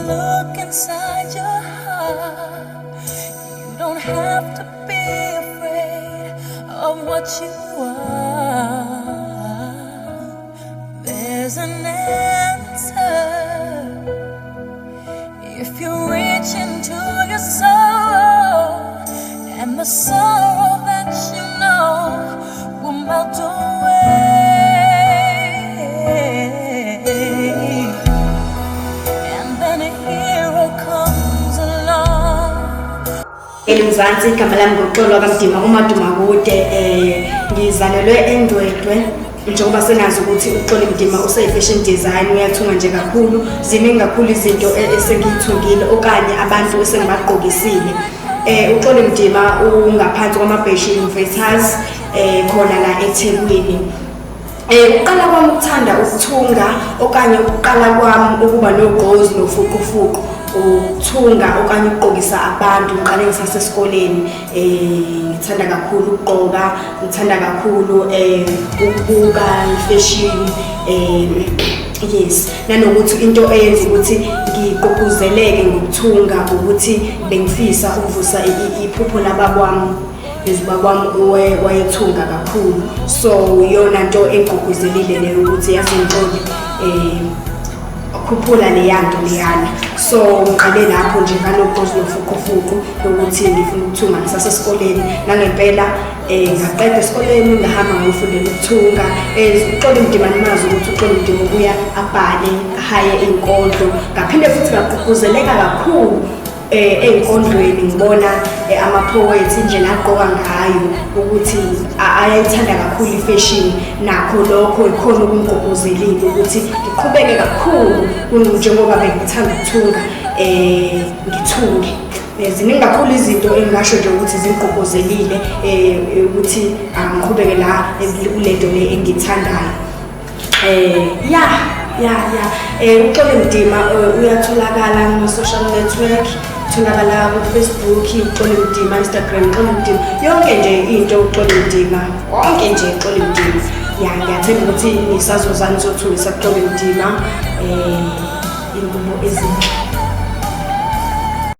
look inside your heart, you don't have to be afraid of what you are. There's an answer if you reach into your soul, and the sorrow that you know will melt away. Mzansi igama lami ngoxolo kaMdima uMaduma kude ngizalelwe eNdwedwe njengoba senazi ukuthi uXolo Mdima useyifashion design uyathunga nje kakhulu ziningi kakhulu izinto esengithungile okanye abantu esengabagqokisile uXolo Mdima ungaphansi kwamabheshi Innovators khona la eThekwini. Uqala kwami ukuthanda ukuthunga okanye uqala kwami ukuba nogqozi nofuqufuqu ukuthunga okanye ukugqokisa abantu ngiqale ngisasesikoleni ngithanda kakhulu ukugqoka ngithanda kakhulu ukubuka ifashion yes nanokuthi into eyenza ukuthi ngigqugquzeleke ngokuthunga ukuthi bengifisa ukuvusa iphupho labakwami izibakwami wayethunga kakhulu so yona into engigqugquzelile leyo ukuthi yasenhloko ukukhuphula leyanto leyana so ngiqale lapho nje ngalokho nofuqufuqu ukuthi ngifuna ukuthunga ngisasesikoleni nangempela ngaqeda esikoleni ngahamba ngiyofundela ukuthunga uXolo Mdima nimazi ukuthi uXolo Mdima ubuya abhale ahaye inkondlo ngaphinde futhi ngagqugquzeleka kakhulu enkondlweni ngibona ama-poets indlela agqoka ngayo ukuthi ayayithanda kakhulu ifashion nakho lokho ikhona ukungigqugquzelile ukuthi ngiqhubeke kakhulu njengoba bengithanda ukuthunga ngithunge ziningi kakhulu izinto engingasho nje ukuthi zingigqugquzelile ukuthi ngiqhubeke la kulento le engithandayo uXolo Mdima uyatholakala kuma-social network tholakala ku-Facebook uXolo Mdima, Instagram uXolo Mdima yonke nje into uXolo Mdima konke nje uXolo Mdima ngiyathemba ukuthi nisazozani zothulisa uXolo Mdima ingubo ezinhle.